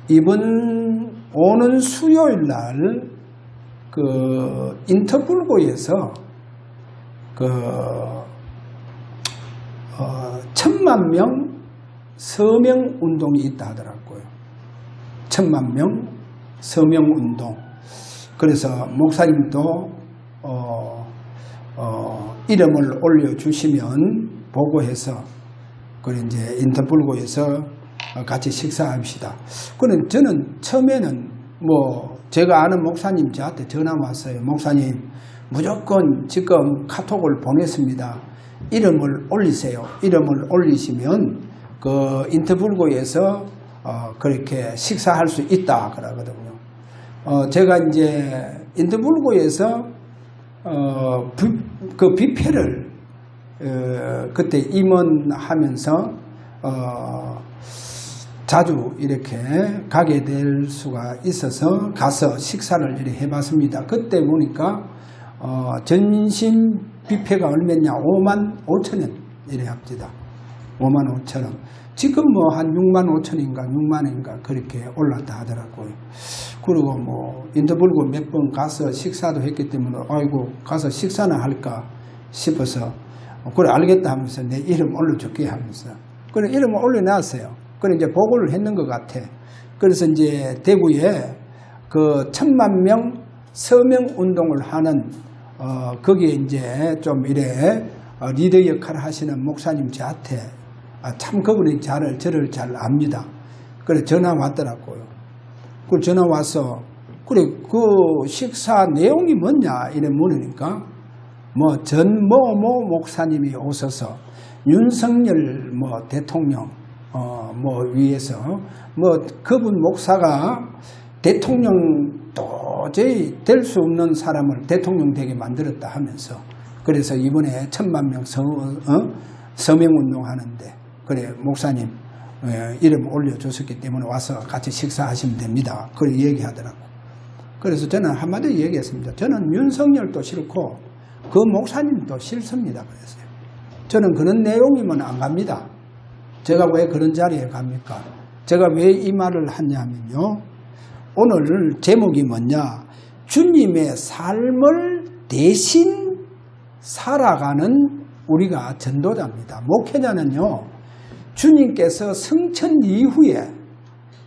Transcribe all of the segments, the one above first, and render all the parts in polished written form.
이번 오는 수요일 날 인터불고에서 1000만 명 서명 운동이 있다 하더라고요. 1000만 명 서명 운동. 그래서 목사님도 이름을 올려주시면 보고해서 이제 인터불고에서 같이 식사합시다. 그는 저는 처음에는 제가 아는 목사님 저한테 전화 왔어요. 목사님 무조건 지금 카톡을 보냈습니다. 이름을 올리세요. 이름을 올리시면 인터불고에서 그렇게 식사할 수 있다 그러거든요. 제가 이제 인터불고에서 뷔페를 그때 임원하면서 자주 이렇게 가게 될 수가 있어서 가서 식사를 이렇게 해봤습니다. 그때 보니까 전신 뷔페가 얼마냐 55,000원 이래 합니다. 55,000원. 지금 한 65,000원인가 6만원인가 그렇게 올랐다 하더라고요. 그리고 인터불고 몇 번 가서 식사도 했기 때문에 아이고 가서 식사나 할까 싶어서 그래 알겠다 하면서 내 이름 올려줄게 하면서 그래 이름을 올려놨어요. 그래 이제 보고를 했는 것 같아. 그래서 이제 대구에 1000만 명 서명 운동을 하는 거기에 이제 좀 이래 리더 역할을 하시는 목사님 저한테 참 그분이 저를 잘 압니다. 그래 전화 왔더라고요. 그 전화 와서 그래 그 식사 내용이 뭐냐 이래 물으니까 전모모 목사님이 오셔서 윤석열 대통령 위해서 그분 목사가 대통령 도저히 될 수 없는 사람을 대통령 되게 만들었다 하면서 그래서 이번에 1000만 명 서명 운동하는데 그래 목사님 이름 올려줬었기 때문에 와서 같이 식사하시면 됩니다. 그렇게 얘기하더라고. 그래서 저는 한마디 얘기했습니다. 저는 윤석열도 싫고 그 목사님도 싫습니다. 그랬어요. 저는 그런 내용이면 안 갑니다. 제가 왜 그런 자리에 갑니까? 제가 왜 이 말을 하냐면요. 오늘 제목이 뭐냐? 주님의 삶을 대신 살아가는 우리가 전도자입니다. 목회자는요. 주님께서 성천 이후에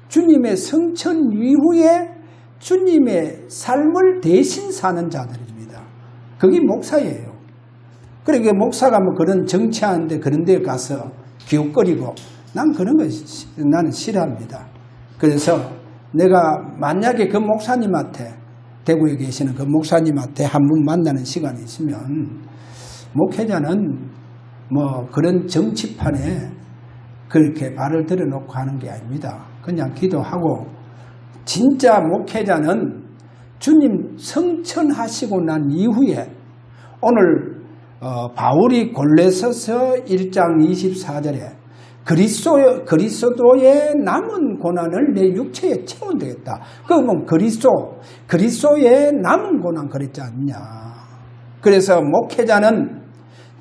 주님의 성천 이후에 주님의 삶을 대신 사는 자들입니다. 그게 목사예요. 그러니까 목사가 그런 정치하는데 그런 데 가서 기웃거리고 난 그런 거 나는 싫어합니다. 그래서 내가 만약에 그 목사님한테 대구에 계시는 그 목사님한테 한 번 만나는 시간이 있으면 목회자는 그런 정치판에 그렇게 발을 들여놓고 하는 게 아닙니다. 그냥 기도하고 진짜 목회자는 주님 성천하시고 난 이후에 오늘 바울이 골로새서 1장 24절에 그리스도의 남은 고난을 내 육체에 채우면 되겠다. 그러면 그리스도의 남은 고난 그랬지 않냐. 그래서 목회자는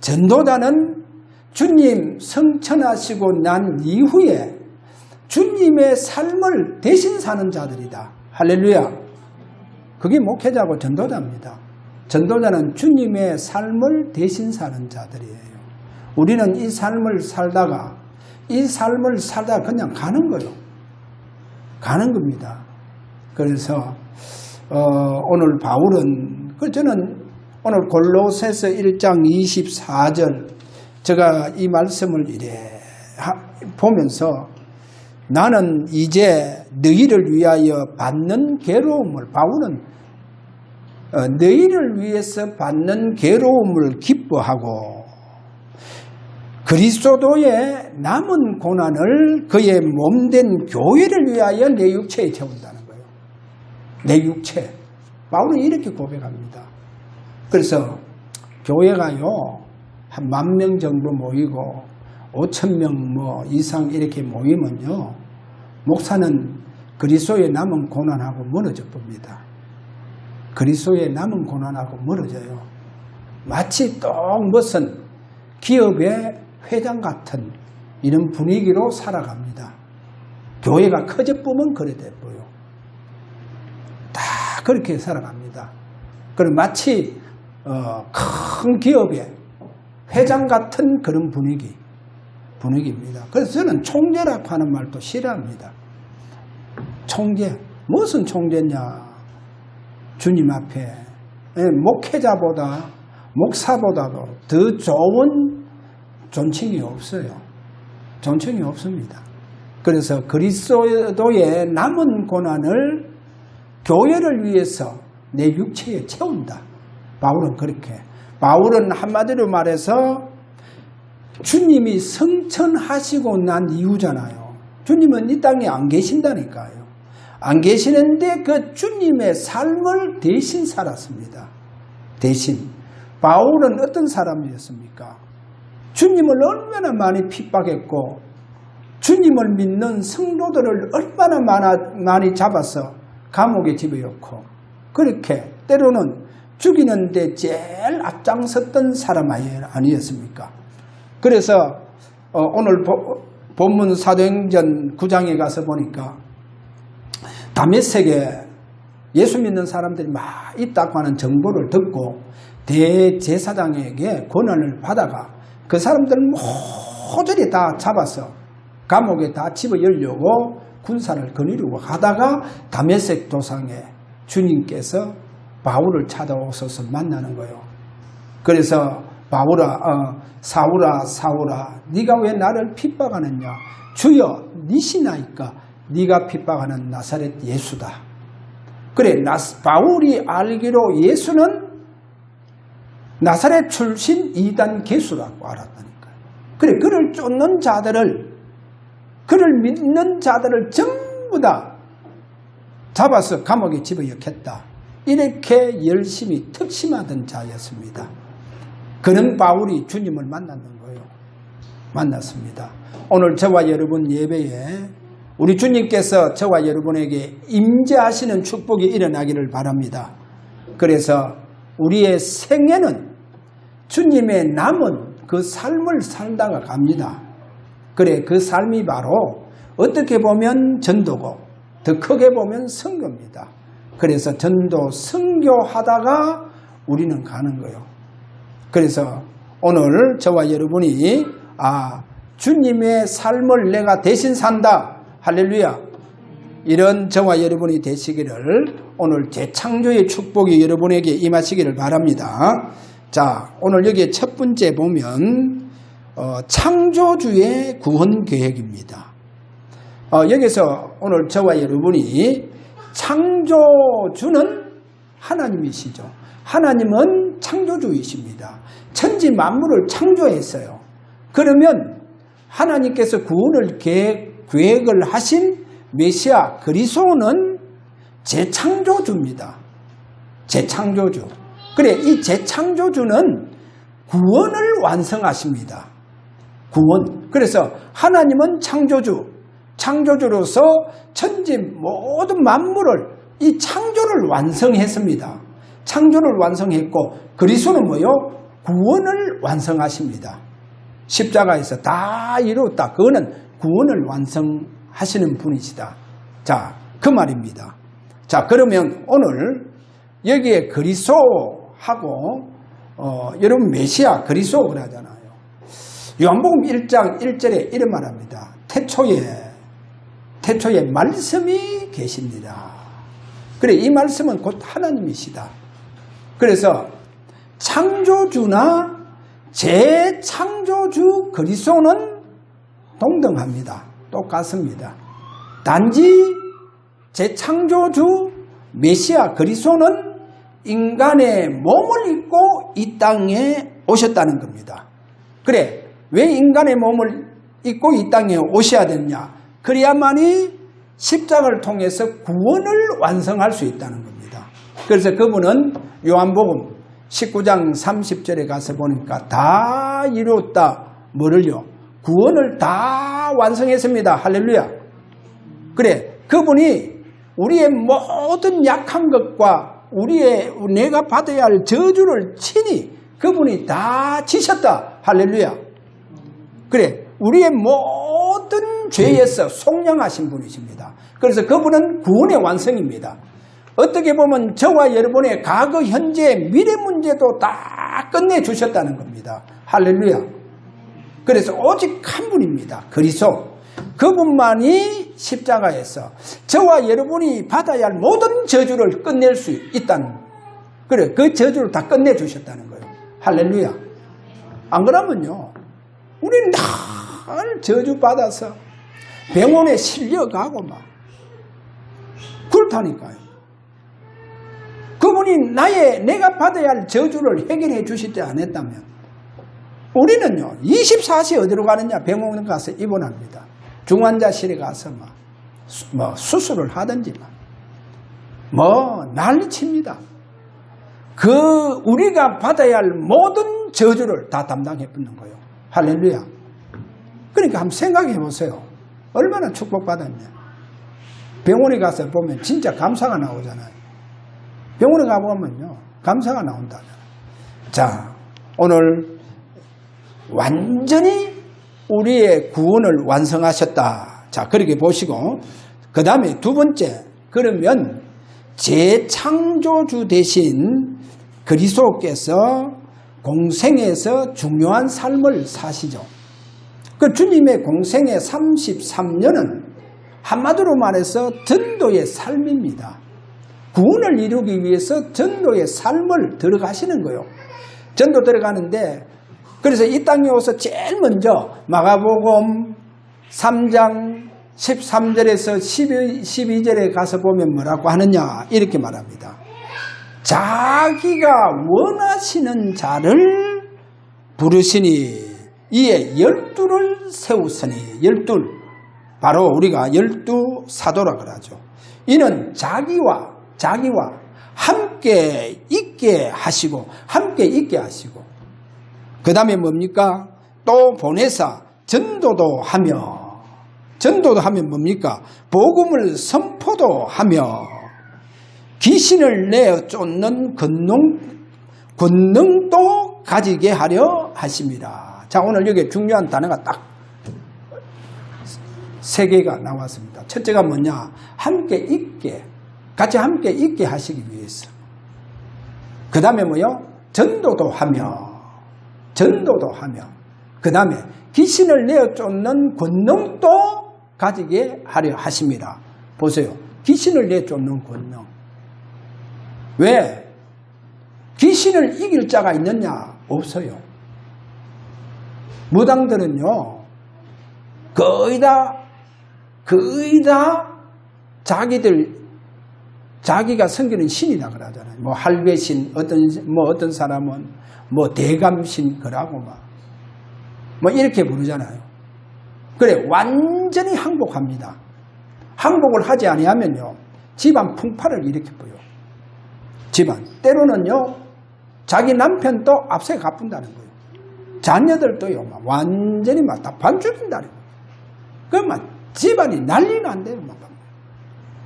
전도자는 주님 성천하시고 난 이후에 주님의 삶을 대신 사는 자들이다. 할렐루야. 그게 목회자고 전도자입니다. 전도자는 주님의 삶을 대신 사는 자들이에요. 우리는 이 삶을 살다가 그냥 가는 거예요. 가는 겁니다. 그래서 오늘 바울은 저는 오늘 골로새서 1장 24절 제가 이 말씀을 이래 보면서 나는 이제 너희를 위하여 받는 괴로움을 바울은 너희를 위해서 받는 괴로움을 기뻐하고 그리스도의 남은 고난을 그의 몸된 교회를 위하여 내 육체에 채운다는 거예요. 내 육체. 바울은 이렇게 고백합니다. 그래서 교회가요 한 10,000명 정도 모이고 5,000명 이상 이렇게 모이면요 목사는 그리스도의 남은 고난하고 멀어져 봅니다. 그리스도의 남은 고난하고 멀어져요. 마치 또 무슨 기업의 회장 같은 이런 분위기로 살아갑니다. 교회가 커져보면 그래 돼버려. 다 그렇게 살아갑니다. 그리고 마치 큰 기업의 회장 같은 그런 분위기입니다. 그래서 저는 총재라고 하는 말도 싫어합니다. 총재, 무슨 총재냐? 주님 앞에 목회자보다 목사보다도 더 좋은 존칭이 없어요. 존칭이 없습니다. 그래서 그리스도의 남은 고난을 교회를 위해서 내 육체에 채운다. 바울은 그렇게. 바울은 한마디로 말해서 주님이 성천하시고 난 이후잖아요. 주님은 이 땅에 안 계신다니까요. 안 계시는데 그 주님의 삶을 대신 살았습니다. 대신. 바울은 어떤 사람이었습니까? 주님을 얼마나 많이 핍박했고 주님을 믿는 성도들을 얼마나 많이 잡아서 감옥에 집어넣고 그렇게 때로는 죽이는데 제일 앞장섰던 사람 아니었습니까? 그래서 오늘 본문 사도행전 9장에 가서 보니까 다메섹에 예수 믿는 사람들이 막 있다고 하는 정보를 듣고 대제사장에게 권한을 받아가 그 사람들을 모조리 다 잡아서 감옥에 다 집어넣으려고 군사를 거느리고 가다가 다메섹 도상에 주님께서 바울을 찾아오셔서 만나는 거예요. 그래서 사울아 사울아 네가 왜 나를 핍박하느냐? 주여 니시나이까 네가 핍박하는 나사렛 예수다. 그래 바울이 알기로 예수는 나사렛 출신 이단 개수라고 알았다니까요. 그래 그를 쫓는 자들을 그를 믿는 자들을 전부 다 잡아서 감옥에 집어넣겠다. 이렇게 열심히 특심하던 자였습니다. 그런 바울이 주님을 만났는 거예요. 만났습니다. 오늘 저와 여러분 예배에 우리 주님께서 저와 여러분에게 임재하시는 축복이 일어나기를 바랍니다. 그래서 우리의 생애는 주님의 남은 그 삶을 살다가 갑니다. 그래 그 삶이 바로 어떻게 보면 전도고 더 크게 보면 선교입니다. 그래서 전도 선교하다가 우리는 가는 거예요. 그래서 오늘 저와 여러분이 주님의 삶을 내가 대신 산다. 할렐루야. 이런 저와 여러분이 되시기를 오늘 재창조의 축복이 여러분에게 임하시기를 바랍니다. 자, 오늘 여기 첫 번째 보면 창조주의 구원 계획입니다. 여기서 오늘 저와 여러분이 창조주는 하나님이시죠. 하나님은 창조주이십니다. 천지 만물을 창조했어요. 그러면 하나님께서 구원을 계획을 하신 메시아 그리스도는 재창조주입니다. 재창조주. 그래 이 재창조주는 구원을 완성하십니다. 구원. 그래서 하나님은 창조주로서 천지 모든 만물을 이 창조를 완성했습니다. 창조를 완성했고 그리스도는 뭐요? 구원을 완성하십니다. 십자가에서 다 이루었다. 그거는 구원을 완성하시는 분이시다. 자, 그 말입니다. 자, 그러면 오늘 여기에 그리스도하고 여러분 메시아 그리스도 그러잖아요. 요한복음 1장 1절에 이런 말합니다. 태초에 말씀이 계십니다. 그래 이 말씀은 곧 하나님이시다. 그래서 창조주나 재창조주 그리스도는 동등합니다. 똑같습니다. 단지 재창조주 메시아 그리스도는 인간의 몸을 입고 이 땅에 오셨다는 겁니다. 그래 왜 인간의 몸을 입고 이 땅에 오셔야 되느냐? 그래야만이 십자가를 통해서 구원을 완성할 수 있다는 겁니다. 그래서 그분은 요한복음 19장 30절에 가서 보니까 다 이루었다. 뭐를요? 구원을 다 완성했습니다. 할렐루야. 그래 그분이 우리의 모든 약한 것과 내가 받아야 할 저주를 친히 그분이 다 지셨다. 할렐루야. 그래 우리의 모든 죄에서 속량하신 분이십니다. 그래서 그분은 구원의 완성입니다. 어떻게 보면 저와 여러분의 과거, 현재, 미래 문제도 다 끝내주셨다는 겁니다. 할렐루야. 그래서 오직 한 분입니다. 그리스도. 그분만이 십자가에서 저와 여러분이 받아야 할 모든 저주를 끝낼 수 있다는, 그래, 그 저주를 다 끝내주셨다는 거예요. 할렐루야. 안 그러면요, 우리는 늘 저주받아서 병원에 실려가고 막 그렇다니까요. 그분이 내가 받아야 할 저주를 해결해 주시지 않았다면 우리는요 24시 어디로 가느냐, 병원에 가서 입원합니다. 중환자실에 가서 뭐 수술을 하든지 뭐 난리칩니다. 우리가 받아야 할 모든 저주를 다 담당해 붙는 거예요. 할렐루야. 그러니까 한번 생각해 보세요. 얼마나 축복받았냐. 병원에 가서 보면 진짜 감사가 나오잖아요. 병원에 가보면요 감사가 나온다잖아요. 자, 오늘 완전히 우리의 구원을 완성하셨다. 자, 그렇게 보시고, 그 다음에 두 번째, 그러면 재창조주 대신 그리스도께서 공생에서 중요한 삶을 사시죠. 그 주님의 공생의 33년은 한마디로 말해서 전도의 삶입니다. 구원을 이루기 위해서 전도의 삶을 들어가시는 거예요. 전도 들어가는데, 그래서 이 땅에 와서 제일 먼저 마가복음 3장 13절에서 12절에 가서 보면 뭐라고 하느냐, 이렇게 말합니다. 자기가 원하시는 자를 부르시니 이에 12를 세우시니, 12, 바로 우리가 12사도라 그러죠. 이는 자기와 함께 있게 하시고, 그 다음에 뭡니까? 또 보내사 전도도 하면 뭡니까? 복음을 선포도 하며 귀신을 내어 쫓는 권능도 가지게 하려 하십니다. 자, 오늘 여기 중요한 단어가 딱 3개가 나왔습니다. 첫째가 뭐냐? 같이 함께 있게 하시기 위해서. 그 다음에 뭐요? 전도도 하며, 그 다음에 귀신을 내어 쫓는 권능도 가지게 하려 하십니다. 보세요. 귀신을 내어 쫓는 권능. 왜? 귀신을 이길 자가 있느냐? 없어요. 무당들은요, 거의 다 자기가 섬기는 신이다 그러잖아요. 뭐 할배신, 어떤 사람은 뭐 대감신 그러고 뭐 이렇게 부르잖아요. 그래, 완전히 항복합니다. 항복을 하지 아니하면요 집안 풍파를 일으켜버려요. 집안 때로는요 자기 남편도 앞세 갚는다는 거예요. 자녀들도요 완전히 다 반죽인다는 거예요. 그러면 집안이 난리는 안 돼요.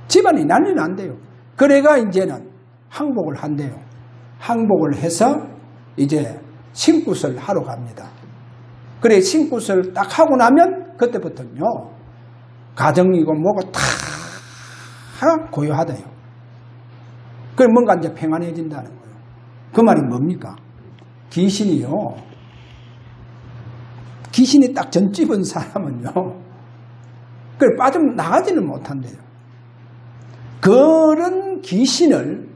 집안이 난리는 안 돼요. 그래가 이제는 항복을 한대요. 항복을 해서 이제 신굿을 하러 갑니다. 그래, 신굿을 딱 하고 나면 그때부터는요 가정이고 뭐고 다 고요하대요. 그래, 뭔가 이제 평안해진다는 거예요. 그 말이 뭡니까? 귀신이 딱 전집은 사람은요 그래, 빠져나가지는 못한대요. 그런 귀신을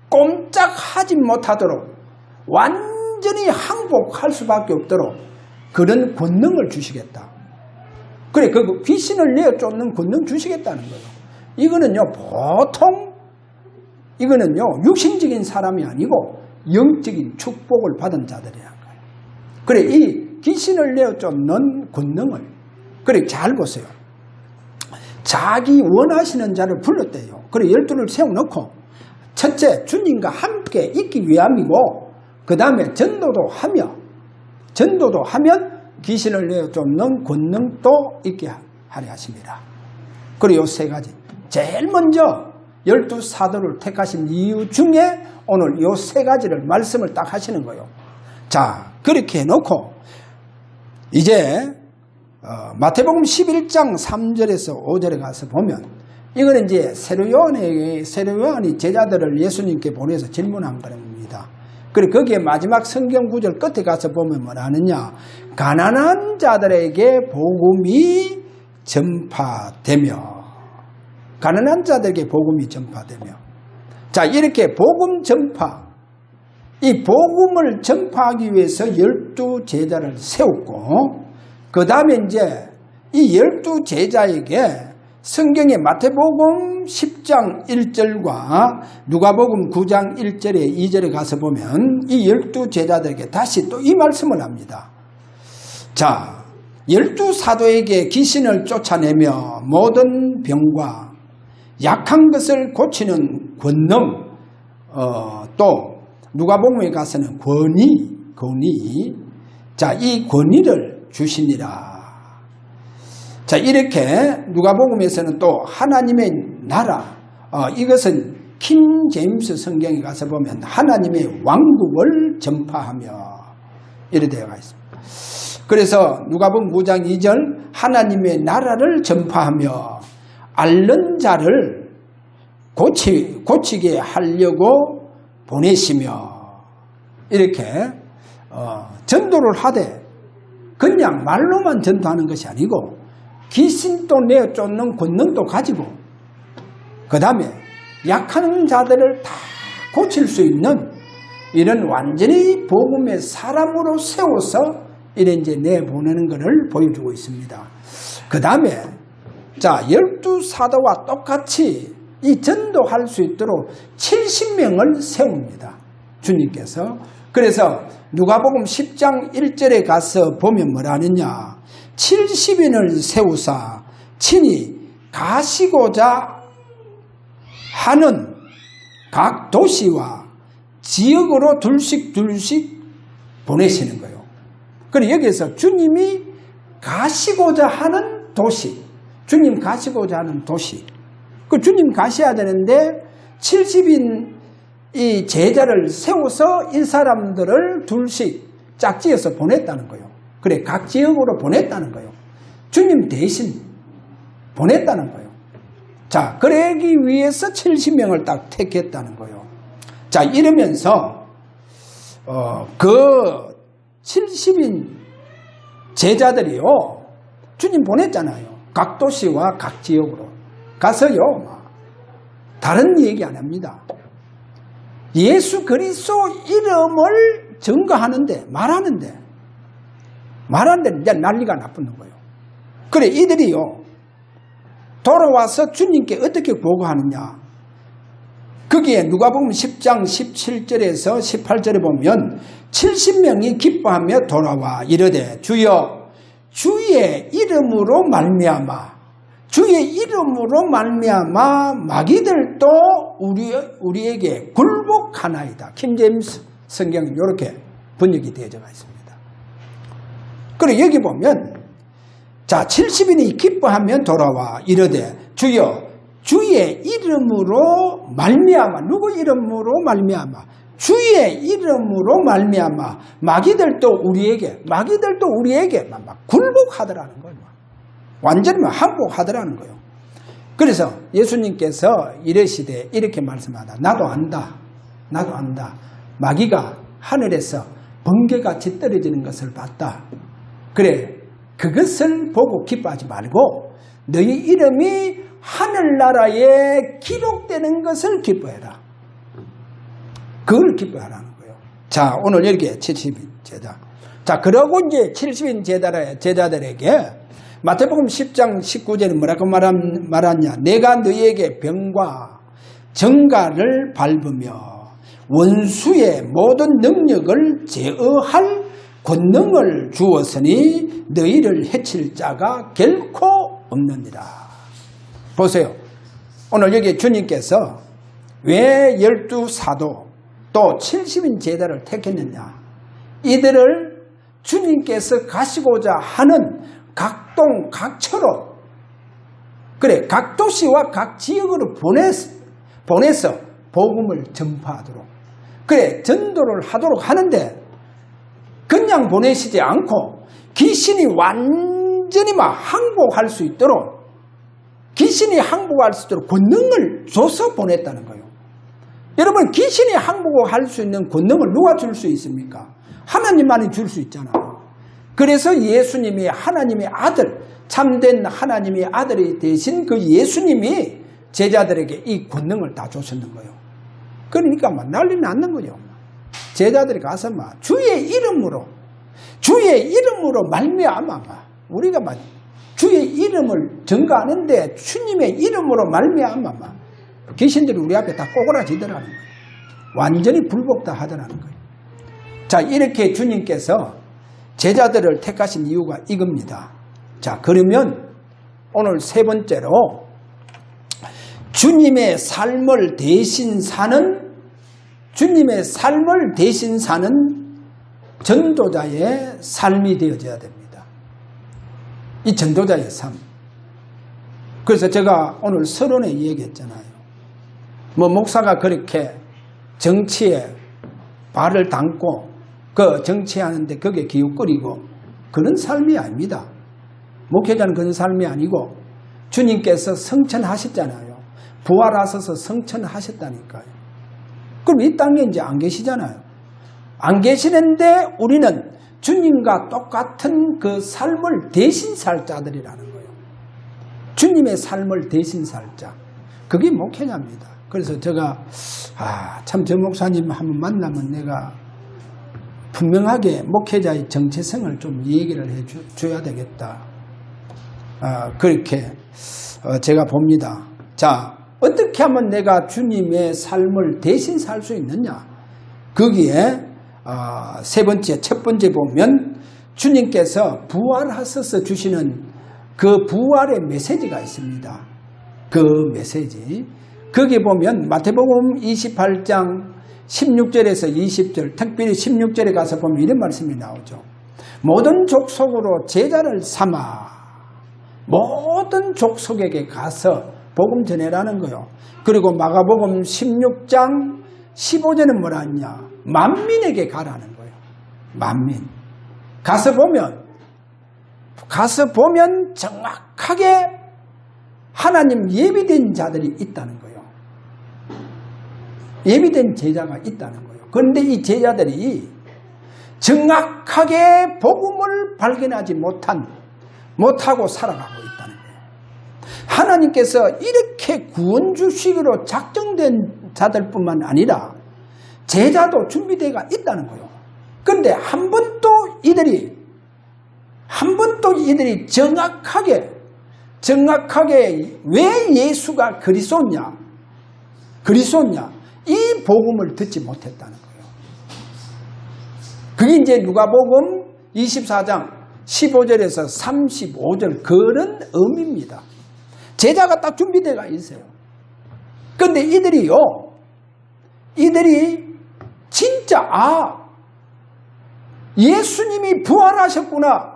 꼼짝하지 못하도록 완전히 항복할 수밖에 없도록 그런 권능을 주시겠다. 그래, 그 귀신을 내어 쫓는 권능 주시겠다는 거예요. 이거는요 육신적인 사람이 아니고 영적인 축복을 받은 자들이라는 거예요. 그래, 이 귀신을 내어 쫓는 권능을, 그래, 잘 보세요. 자기 원하시는 자를 불렀대요. 그래, 12를 세워놓고, 첫째, 주님과 함께 있기 위함이고, 그 다음에 전도도 하면 귀신을 내어 쫓는 권능도 있게 하려 하십니다. 그리고 요 3가지. 제일 먼저 12사도를 택하신 이유 중에 오늘 요 3가지를 말씀을 딱 하시는 거예요. 자, 그렇게 해놓고, 이제, 마태복음 11장 3절에서 5절에 가서 보면 이거는 이제 세례요한이 제자들을 예수님께 보내서 질문한 겁니다. 그리고 거기에 마지막 성경 구절 끝에 가서 보면 뭐라느냐, 가난한 자들에게 복음이 전파되며, 가난한 자들에게 복음이 전파되며, 자, 이렇게 복음 전파, 이 복음을 전파하기 위해서 12제자를 세웠고, 그 다음에 이제 이 12제자에게 성경의 마태복음 10장 1절과 누가복음 9장 1절에 2절에 가서 보면 이 12제자들에게 다시 또 이 말씀을 합니다. 자, 12사도에게 귀신을 쫓아내며 모든 병과 약한 것을 고치는 권능, 또 누가복음에 가서는 권위, 자, 이 권위를 주시니라. 자, 이렇게 누가복음에서는 또 하나님의 나라, 이것은 킹 제임스 성경에 가서 보면 하나님의 왕국을 전파하며 이렇게 되어 있습니다. 그래서 누가복음 9장 2절 하나님의 나라를 전파하며 앓는 자를 고치게 하려고 보내시며, 이렇게 전도를 하되 그냥 말로만 전도하는 것이 아니고 귀신도 내어 쫓는 권능도 가지고, 그 다음에 약한 자들을 다 고칠 수 있는 이런 완전히 복음의 사람으로 세워서 이래 이제 내보내는 것을 보여주고 있습니다. 그 다음에 자, 12사도와 똑같이 이 전도할 수 있도록 70명을 세웁니다, 주님께서. 그래서 누가복음 10장 1절에 가서 보면 뭐라느냐, 70인을 세우사 친히 가시고자 하는 각 도시와 지역으로 둘씩 보내시는 거예요. 그리고 여기에서 주님이 가시고자 하는 도시, 주님 가시고자 하는 도시, 그 주님 가셔야 되는데 70인 이 제자를 세워서 이 사람들을 둘씩 짝지어서 보냈다는 거예요. 그래, 각 지역으로 보냈다는 거예요. 주님 대신 보냈다는 거예요. 자, 그러기 위해서 70명을 딱 택했다는 거예요. 자, 이러면서 그 70인 제자들이요, 주님 보냈잖아요. 각 도시와 각 지역으로 가서요, 다른 얘기 안 합니다. 예수 그리스도 이름을 증거하는데, 말하는데 이제 난리가 나쁘는 거예요. 그래, 이들이요 돌아와서 주님께 어떻게 보고하느냐, 거기에 누가복음 10장 17절에서 18절에 보면 70명이 기뻐하며 돌아와 이르되 주여 주의 이름으로 말미암아 마귀들도 우리에게 굴복하나이다. 킹 제임스 성경은 이렇게 번역이 되어져 있습니다. 그리고 여기 보면 자, 70인이 기뻐하면 돌아와 이르되 주여 주의 이름으로 말미암아, 누구 이름으로 말미암아? 주의 이름으로 말미암아 마귀들도 우리에게 막 굴복하더라는 거예요. 완전히 항복하더라는 거예요. 그래서 예수님께서 이르시되 이렇게 말씀하다. 나도 안다. 마귀가 하늘에서 번개같이 떨어지는 것을 봤다. 그래, 그것을 보고 기뻐하지 말고 너희 이름이 하늘나라에 기록되는 것을 기뻐해라. 그걸 기뻐하라는 거예요. 자, 오늘 여기에 70인 제자. 자, 그러고 이제 70인 제자들에게 마태복음 10장 19절에 뭐라고 말하냐. 내가 너희에게 병과 정가를 밟으며 원수의 모든 능력을 제어할 권능을 주었으니 너희를 해칠 자가 결코 없느니라. 보세요. 오늘 여기 주님께서 왜 12사도 또 70인 제자를 택했느냐. 이들을 주님께서 가시고자 하는 각동 각처로, 그래, 각 도시와 각 지역으로 보내서 복음을 전파하도록, 그래, 전도를 하도록 하는데 그냥 보내시지 않고 귀신이 완전히 완전히 막 항복할 수 있도록, 귀신이 항복할 수 있도록 권능을 줘서 보냈다는 거예요. 여러분, 귀신이 항복할 수 있는 권능을 누가 줄 수 있습니까? 하나님만이 줄 수 있잖아요. 그래서 예수님이 하나님의 아들, 참된 하나님의 아들이 되신 그 예수님이 제자들에게 이 권능을 다 줬었는 거예요. 그러니까 막 난리 났는 거예요. 제자들이 가서 막 주의 이름으로 말미암아 우리가 막 주의 이름을 증거하는데 주님의 이름으로 말미암아 귀신들이 우리 앞에 다 꼬그라지더라는 거예요. 완전히 불복다 하더라는 거예요. 자, 이렇게 주님께서 제자들을 택하신 이유가 이겁니다. 자, 그러면 오늘 세 번째로 주님의 삶을 대신 사는 전도자의 삶이 되어져야 됩니다. 이 전도자의 삶. 그래서 제가 오늘 서론에 얘기했잖아요. 목사가 그렇게 정치에 발을 담고 그 정치하는데 거기에 기웃거리고 그런 삶이 아닙니다. 목회자는 그런 삶이 아니고 주님께서 성천하셨잖아요. 부활하셔서 성천하셨다니까요. 그럼 이 땅에 이제 안 계시잖아요. 안 계시는데 우리는 주님과 똑같은 그 삶을 대신 살 자들이라는 거예요. 주님의 삶을 대신 살 자. 그게 목회자입니다. 그래서 제가 참 저 목사님 한번 만나면 내가 분명하게 목회자의 정체성을 좀 얘기를 해줘야 되겠다. 그렇게 제가 봅니다. 자, 어떻게 하면 내가 주님의 삶을 대신 살 수 있느냐? 거기에 첫 번째 보면 주님께서 부활하셔서 주시는 그 부활의 메시지가 있습니다. 그 메시지. 거기 보면 마태복음 28장 16절에서 20절, 특별히 16절에 가서 보면 이런 말씀이 나오죠. 모든 족속으로 제자를 삼아 모든 족속에게 가서 복음 전해라는 거요. 그리고 마가복음 16장 15절은 뭐라 하냐? 만민에게 가라는 거예요. 만민. 가서 보면 정확하게 하나님 예비된 자들이 있다는 거예요. 예비된 제자가 있다는 거예요. 그런데 이 제자들이 정확하게 복음을 발견하지 못하고 살아가고 있다는 거예요. 하나님께서 이렇게 구원 주시기로 작정된 자들뿐만 아니라 제자도 준비되어 있다는 거예요. 그런데 한 번도 이들이 정확하게 왜 예수가 그리스도냐 이 복음을 듣지 못했다는 거예요. 그게 이제 누가복음 24장 15절에서 35절 그런 의미입니다. 제자가 딱 준비되어 있어요. 그런데 이들이 진짜 예수님이 부활하셨구나.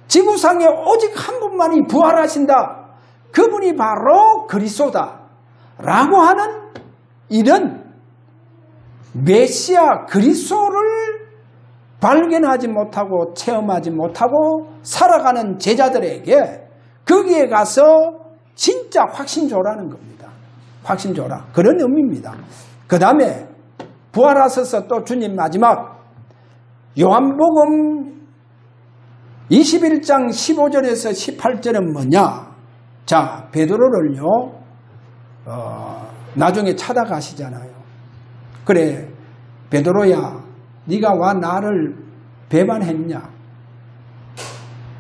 지구상에 오직 한 분만이 부활하신다. 그분이 바로 그리스도다. 라고 하는 이런 메시아 그리스도를 발견하지 못하고 체험하지 못하고 살아가는 제자들에게 거기에 가서 진짜 확신 줘라는 겁니다. 확신 줘라. 그런 의미입니다. 그 다음에 부활하셔서 또 주님 마지막 요한복음 21장 15절에서 18절은 뭐냐? 자, 베드로를요 나중에 찾아가시잖아요. 그래, 베드로야, 네가 와 나를 배반했냐?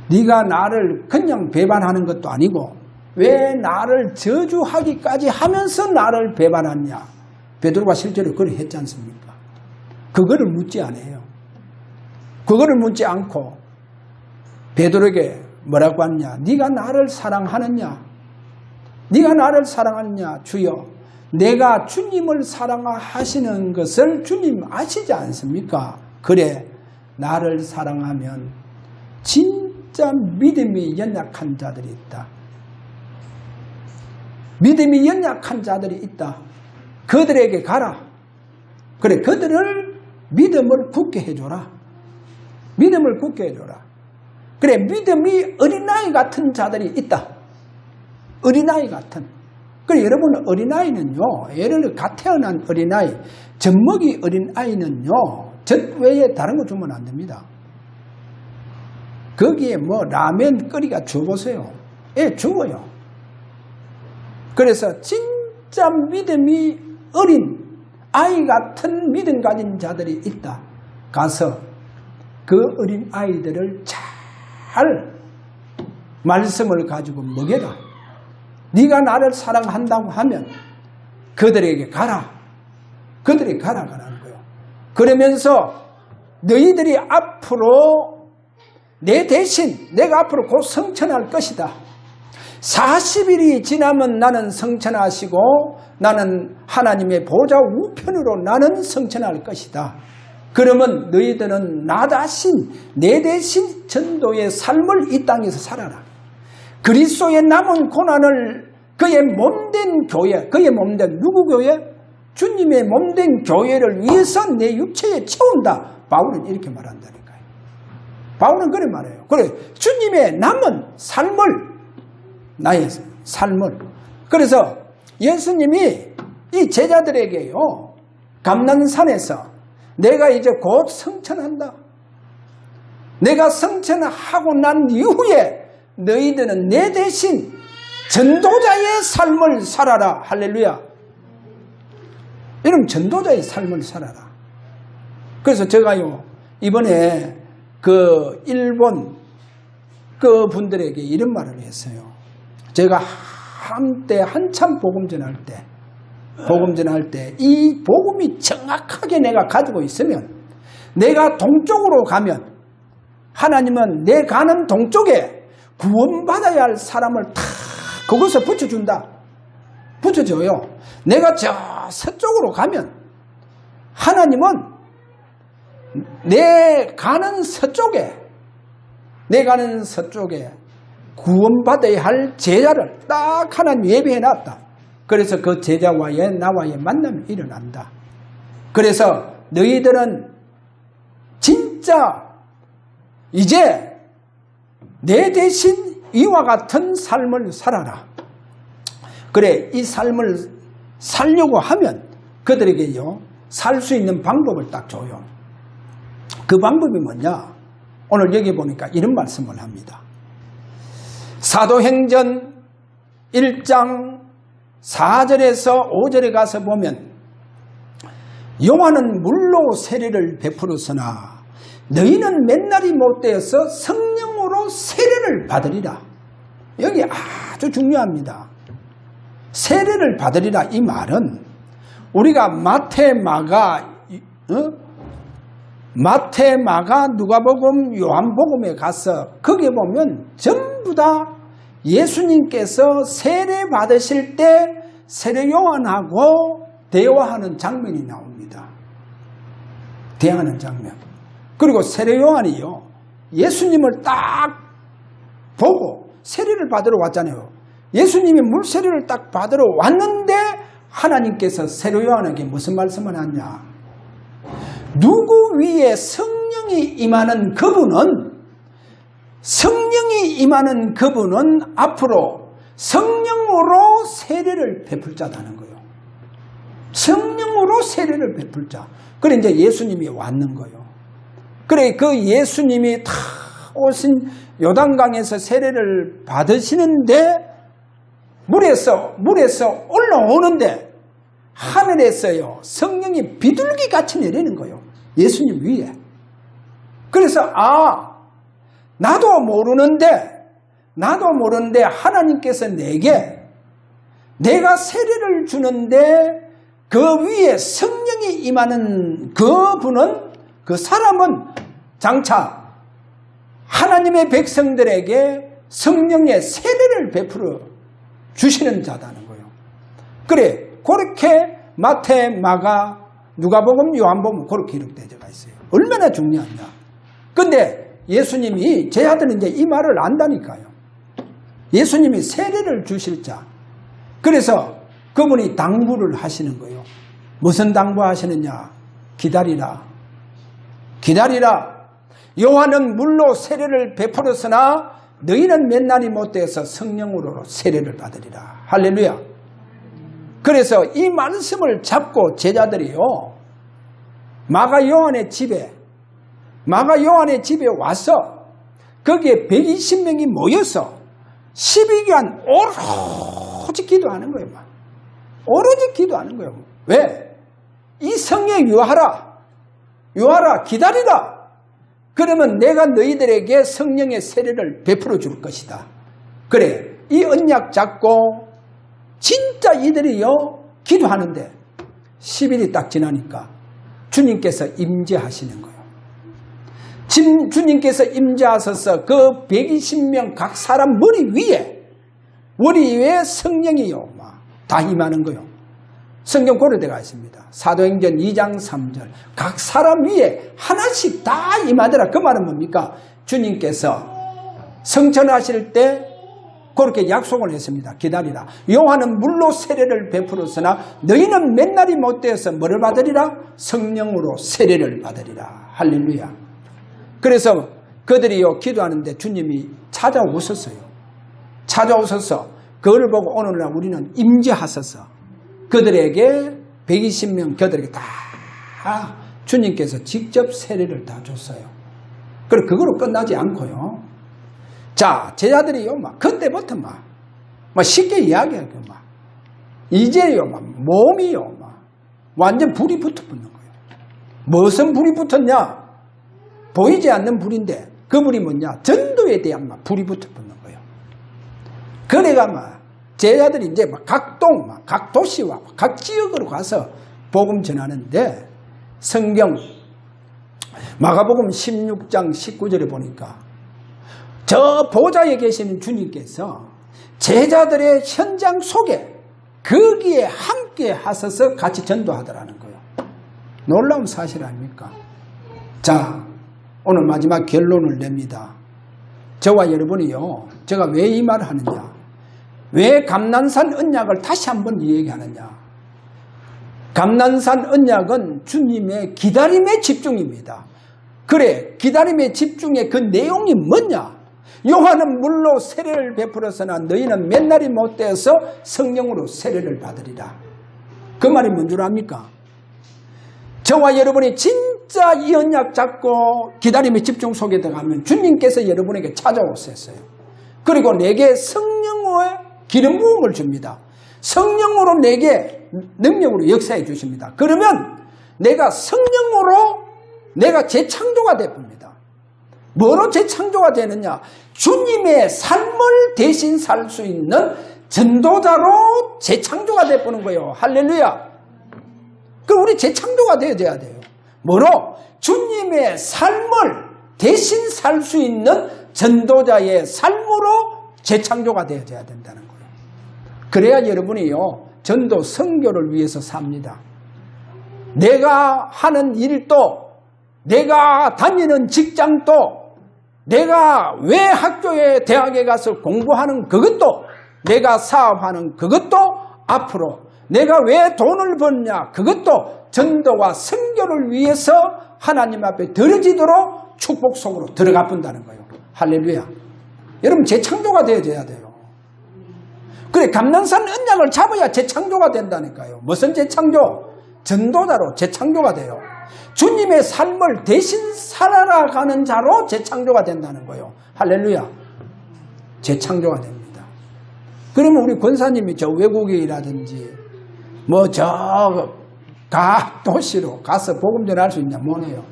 네가 나를 그냥 배반하는 것도 아니고 왜 나를 저주하기까지 하면서 나를 배반하냐? 베드로가 실제로 그걸 했지 않습니까? 그거를 묻지 않아요. 그거를 묻지 않고 베드로에게 뭐라고 하냐? 네가 나를 사랑하느냐? 네가 나를 사랑하느냐? 주여, 내가 주님을 사랑하시는 것을 주님 아시지 않습니까? 그래, 나를 사랑하면 진짜 믿음이 연약한 자들이 있다. 믿음이 연약한 자들이 있다. 그들에게 가라. 그래, 그들을 믿음을 굳게 해줘라. 믿음을 굳게 해줘라. 그래, 믿음이 어린아이 같은 자들이 있다. 어린아이 같은. 그래, 여러분, 어린아이는요, 예를 들어 갓 태어난 어린아이, 젖먹이 어린아이는요, 젖 외에 다른 거 주면 안 됩니다. 거기에 뭐 라면 끓이가 줘보세요. 예, 죽어요. 그래서 진짜 믿음이 어린 아이 같은 믿음 가진 자들이 있다. 가서 그 어린 아이들을 잘 말씀을 가지고 먹여라. 네가 나를 사랑한다고 하면 그들에게 가라. 그들에게 가라는 거예요. 그러면서 너희들이 앞으로 내 대신 내가 앞으로 곧 성천할 것이다. 40일이 지나면 나는 성천하시고 나는 하나님의 보좌 우편으로 나는 성천할 것이다. 그러면 너희들은 나 자신 내 대신 전도의 삶을 이 땅에서 살아라. 그리스도의 남은 고난을 그의 몸된 교회, 그의 몸된 누구 교회? 주님의 몸된 교회를 위해서 내 육체에 채운다. 바울은 이렇게 말한다니까요. 바울은 그래 말해요. 그래, 주님의 남은 삶을, 나의 삶을. 그래서 예수님이 이 제자들에게요, 감난산에서 내가 이제 곧 성천한다. 내가 성천하고 난 이후에 너희들은 내 대신 전도자의 삶을 살아라. 할렐루야. 여러분, 전도자의 삶을 살아라. 그래서 제가요, 이번에 그 일본 그 분들에게 이런 말을 했어요. 제가 한때 한참 복음 전할 때 이 복음이 정확하게 내가 가지고 있으면 내가 동쪽으로 가면 하나님은 내 가는 동쪽에 구원받아야 할 사람을 다 그것을 붙여준다. 붙여줘요. 내가 저 서쪽으로 가면 하나님은 내 가는 서쪽에 구원받아야 할 제자를 딱 하나님 예비해놨다. 그래서 그 제자와의 나와의 만남이 일어난다. 그래서 너희들은 진짜 이제 내 대신 이와 같은 삶을 살아라. 그래, 이 삶을 살려고 하면 그들에게요, 살 수 있는 방법을 딱 줘요. 그 방법이 뭐냐? 오늘 여기 보니까 이런 말씀을 합니다. 사도행전 1장 4절에서 5절에 가서 보면 요한은 물로 세례를 베풀었으나 너희는 맨날이 못되어서 성령으로 세례를 받으리라. 여기 아주 중요합니다. 세례를 받으리라 이 말은 우리가 마태, 마가, 누가복음, 요한복음에 가서 거기에 보면 전부 다 예수님께서 세례 받으실 때 세례 요한하고 대화하는 장면이 나옵니다. 대화하는 장면. 그리고 세례 요한이요, 예수님을 딱 보고 세례를 받으러 왔잖아요. 예수님이 물세례를 딱 받으러 왔는데 하나님께서 세례 요한에게 무슨 말씀을 하냐? 누구 위에 성령이 임하는 그분은 앞으로 성령으로 세례를 베풀 자라는 거예요. 성령으로 세례를 베풀 자. 그래 이제 예수님이 왔는 거예요. 그래 그 예수님이 다 오신 요단강에서 세례를 받으시는데 물에서 올라오는데 하늘에서요 성령이 비둘기 같이 내리는 거예요. 예수님 위에. 그래서 나도 모르는데 하나님께서 내가 세례를 주는데 그 위에 성령이 임하는 그 사람은 장차 하나님의 백성들에게 성령의 세례를 베풀어 주시는 자다는 거예요. 그래 그렇게 마태, 마가, 누가복음, 요한복음 그렇게 기록되어가 있어요. 얼마나 중요하냐. 근데 예수님이 제 아들은 이제 이 말을 안다니까요. 예수님이 세례를 주실 자. 그래서 그분이 당부를 하시는 거예요. 무슨 당부하시느냐? 기다리라. 요한은 물로 세례를 베풀었으나 너희는 맨날이 못되어서 성령으로 세례를 받으리라. 할렐루야. 그래서 이 말씀을 잡고 제자들이요, 마가 요한의 집에 와서 거기에 120명이 모여서 12기간 오로지 기도하는 거예요. 오로지 기도하는 거예요. 왜? 이 성령 유하라, 기다리라. 그러면 내가 너희들에게 성령의 세례를 베풀어 줄 것이다. 그래, 이 언약 잡고 진짜 이들이요 기도하는데 10일이 딱 지나니까 주님께서 임재하시는 거예요. 주님께서 임재하셔서 그 120명 각 사람 머리 위에 성령이요 다 임하는 거예요. 성경 고려되어 있습니다. 사도행전 2장 3절 각 사람 위에 하나씩 다 임하더라. 그 말은 뭡니까? 주님께서 성천하실 때 그렇게 약속을 했습니다. 기다리라. 요한은 물로 세례를 베풀었으나 너희는 맨날이 못되어서 뭐를 받으리라? 성령으로 세례를 받으리라. 할렐루야. 그래서 그들이요 기도하는데 주님이 찾아오셨어요. 찾아오셔서 그걸 보고 오늘날 우리는 임재하셔서 그들에게 120명 그들에게 다 주님께서 직접 세례를 다 줬어요. 그리고 그거로 끝나지 않고요. 자, 제자들이요 그때부터 쉽게 이야기하고 이제요 몸이요 완전 불이 붙어붙는 거예요. 무슨 불이 붙었냐? 보이지 않는 불인데 그 불이 뭐냐? 전도에 대한 불이 붙어붙는 거예요. 그래가 제자들이 이제 각 도시와 각 지역으로 가서 복음 전하는데 성경 마가복음 16장 19절에 보니까 저 보좌에 계시는 주님께서 제자들의 현장 속에 거기에 함께 하셔서 같이 전도하더라는 거예요. 놀라운 사실 아닙니까? 자, 오늘 마지막 결론을 냅니다. 저와 여러분이요, 제가 왜 이 말을 하느냐? 왜 감난산 언약을 다시 한번 이야기하느냐? 감난산 언약은 주님의 기다림의 집중입니다. 그래, 기다림의 집중의 그 내용이 뭐냐? 요한은 물로 세례를 베풀었으나 너희는 맨날이 못되어서 성령으로 세례를 받으리라. 그 말이 뭔 줄 압니까? 저와 여러분이 진짜 이 언약 잡고 기다림의 집중 속에 들어가면 주님께서 여러분에게 찾아오셨어요. 그리고 내게 성령의 기름 부음을 줍니다. 성령으로 내게 능력으로 역사해 주십니다. 그러면 내가 성령으로 내가 재창조가 됩니다. 뭐로 재창조가 되느냐? 주님의 삶을 대신 살 수 있는 전도자로 재창조가 되는 거예요. 할렐루야. 그럼 우리 재창조가 되어야 돼요. 뭐로? 주님의 삶을 대신 살 수 있는 전도자의 삶으로 재창조가 되어야 된다는 거예요. 그래야 여러분이요 전도 선교를 위해서 삽니다. 내가 하는 일도, 내가 다니는 직장도, 내가 왜 학교에 대학에 가서 공부하는 그것도, 내가 사업하는 그것도, 앞으로 내가 왜 돈을 버느냐 그것도 전도와 선교를 위해서 하나님 앞에 드려지도록 축복 속으로 들어가 본다는 거예요. 할렐루야. 여러분 재창조가 되어야 돼요. 그래, 감난산 언약을 잡아야 재창조가 된다니까요. 무슨 재창조? 전도자로 재창조가 돼요. 주님의 삶을 대신 살아가는 자로 재창조가 된다는 거예요. 할렐루야. 재창조가 됩니다. 그러면 우리 권사님이 저 외국이라든지 각 도시로 가서 복음 전할 수 있냐? 뭐네요.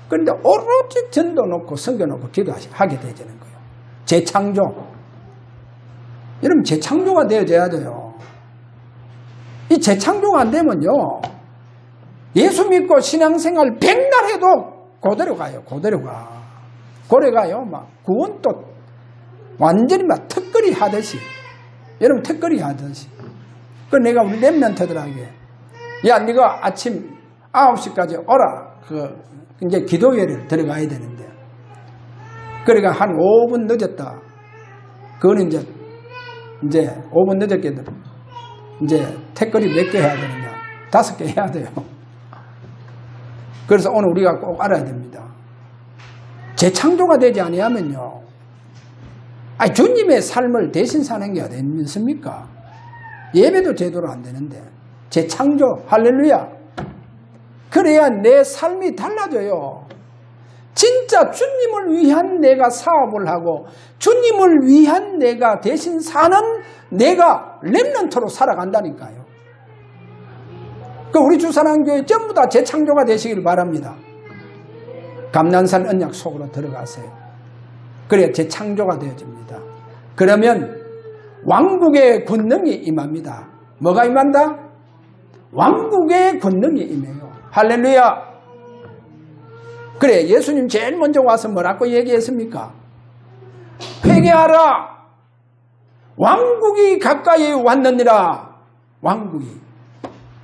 그런데 오로지 전도 놓고 선교 놓고 기도하게 되는 거예요. 재창조. 여러분 재창조가 되어져야 돼요. 이 재창조가 안 되면요 예수 믿고 신앙생활 100날 해도 그대로 가요. 구원도 완전히 턱걸이 하듯이, 여러분 턱걸이 하듯이. 그 내가 우리 랩런트들에게 야 네가 아침 9시까지 오라. 이제 기도회를 들어가야 되는데 그러니까 한 5분 늦었다. 그거는 이제 5분 늦었게 이제 택거리 몇 개 해야 되느냐? 5개 해야 돼요. 그래서 오늘 우리가 꼭 알아야 됩니다. 재창조가 되지 아니하면요, 주님의 삶을 대신 사는 게 어디 있습니까? 예배도 제대로 안 되는데. 재창조, 할렐루야. 그래야 내 삶이 달라져요. 진짜 주님을 위한 내가 사업을 하고 주님을 위한 내가 대신 사는 내가 렘넌트로 살아간다니까요. 우리 주사랑교회 전부 다 재창조가 되시길 바랍니다. 감난산 언약 속으로 들어가세요. 그래야 재창조가 되어집니다. 그러면 왕국의 권능이 임합니다. 뭐가 임한다? 왕국의 권능이 임해요. 할렐루야. 그래, 예수님 제일 먼저 와서 뭐라고 얘기했습니까? 회개하라. 왕국이 가까이 왔느니라. 왕국이.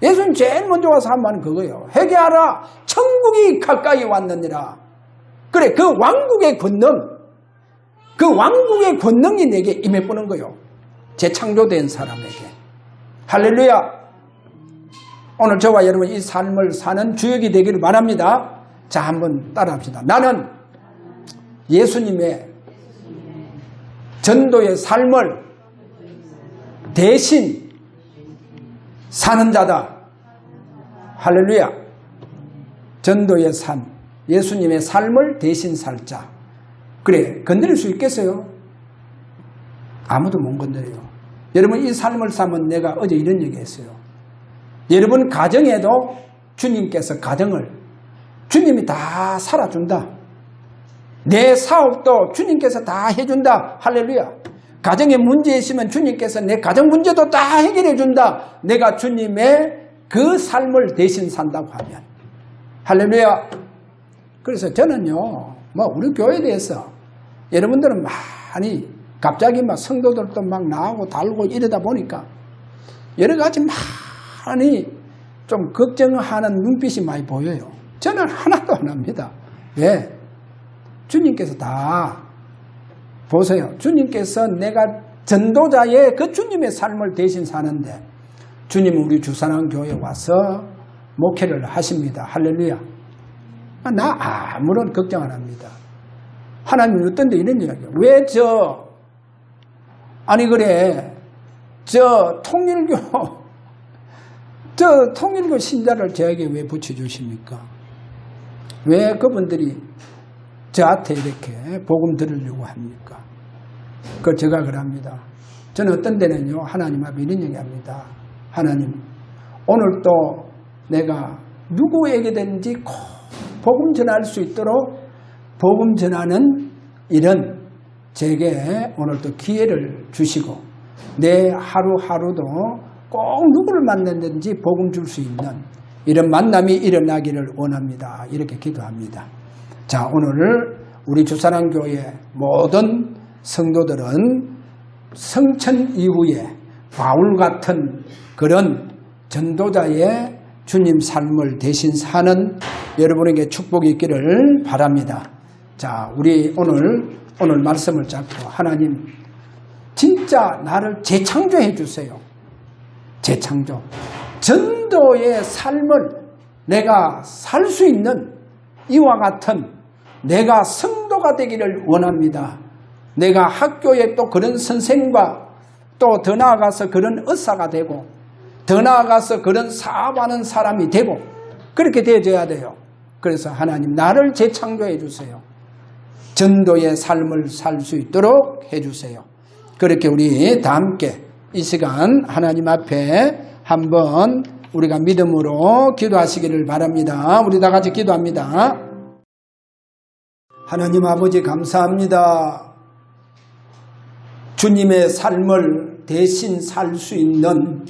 예수님 제일 먼저 와서 한 말은 그거예요. 회개하라. 천국이 가까이 왔느니라. 그래, 그 왕국의 권능, 그 왕국의 권능이 내게 임해보는 거예요. 재창조된 사람에게. 할렐루야. 오늘 저와 여러분 이 삶을 사는 주역이 되기를 바랍니다. 자, 한번 따라합시다. 나는 예수님의 전도의 삶을 대신 사는 자다. 할렐루야. 전도의 삶, 예수님의 삶을 대신 살 자. 그래, 건드릴 수 있겠어요? 아무도 못 건드려요. 여러분 이 삶을 사면 내가 어제 이런 얘기했어요. 여러분 가정에도 주님께서 가정을 주님이 다 살아준다. 내 사업도 주님께서 다 해준다. 할렐루야. 가정에 문제 있으면 주님께서 내 가정 문제도 다 해결해 준다. 내가 주님의 그 삶을 대신 산다고 하면. 할렐루야. 그래서 저는요, 우리 교회에 대해서 여러분들은 많이 갑자기 성도들도 나오고 달고 이러다 보니까 여러 가지 많이 좀 걱정하는 눈빛이 많이 보여요. 저는 하나도 안 합니다. 왜? 주님께서 다 보세요. 주님께서 내가 전도자의 그 주님의 삶을 대신 사는데 주님은 우리 주사랑교회에 와서 목회를 하십니다. 할렐루야. 나 아무런 걱정 안 합니다. 하나님 어떤데 이런 이야기야. 왜 통일교 신자를 저에게 왜 붙여주십니까? 왜 그분들이 저한테 이렇게 복음 들으려고 합니까? 그걸 제가 그럽니다. 저는 어떤 데는요, 하나님 앞에 이런 얘기합니다. 하나님, 오늘 또 내가 누구에게든지 꼭 복음 전할 수 있도록 복음 전하는 이런 제게 오늘 또 기회를 주시고 내 하루하루도 꼭 누구를 만났든지 복음 줄 수 있는 이런 만남이 일어나기를 원합니다. 이렇게 기도합니다. 자, 오늘 우리 주사랑교회 모든 성도들은 성천 이후에 바울 같은 그런 전도자의 주님 삶을 대신 사는 여러분에게 축복이 있기를 바랍니다. 자, 우리 오늘 말씀을 잡고 하나님 진짜 나를 재창조해 주세요. 재창조. 전도의 삶을 내가 살 수 있는 이와 같은 내가 성도가 되기를 원합니다. 내가 학교에 또 그런 선생과 또 더 나아가서 그런 의사가 되고 더 나아가서 그런 사업하는 사람이 되고 그렇게 되어져야 돼요. 그래서 하나님 나를 재창조해 주세요. 전도의 삶을 살 수 있도록 해주세요. 그렇게 우리 다 함께 이 시간 하나님 앞에 한번 우리가 믿음으로 기도하시기를 바랍니다. 우리 다 같이 기도합니다. 하나님 아버지 감사합니다. 주님의 삶을 대신 살 수 있는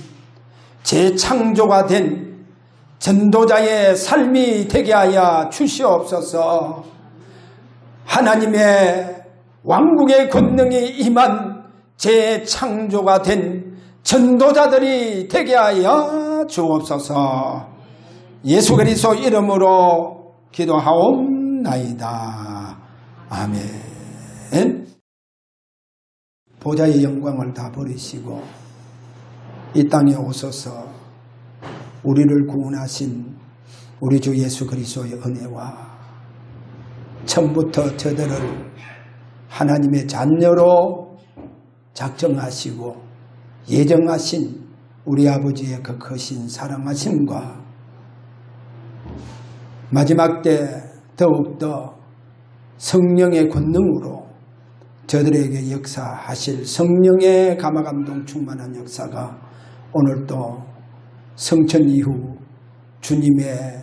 재창조가 된 전도자의 삶이 되게 하여 주시옵소서. 하나님의 왕국의 권능이 임한 재창조가 된 전도자들이 되게 하여 주옵소서. 예수 그리스도 이름으로 기도하옵나이다. 아멘. 보좌의 영광을 다 버리시고 이 땅에 오셔서 우리를 구원하신 우리 주 예수 그리스도의 은혜와 처음부터 저들을 하나님의 자녀로 작정하시고 예정하신 우리 아버지의 그 크신 사랑하심과 마지막 때 더욱더 성령의 권능으로 저들에게 역사하실 성령의 감화감동 충만한 역사가 오늘도 성천 이후 주님의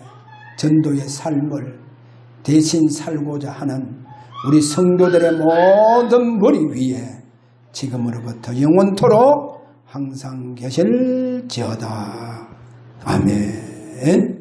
전도의 삶을 대신 살고자 하는 우리 성도들의 모든 머리 위에 지금으로부터 영원토록 항상 계실지어다. 아멘.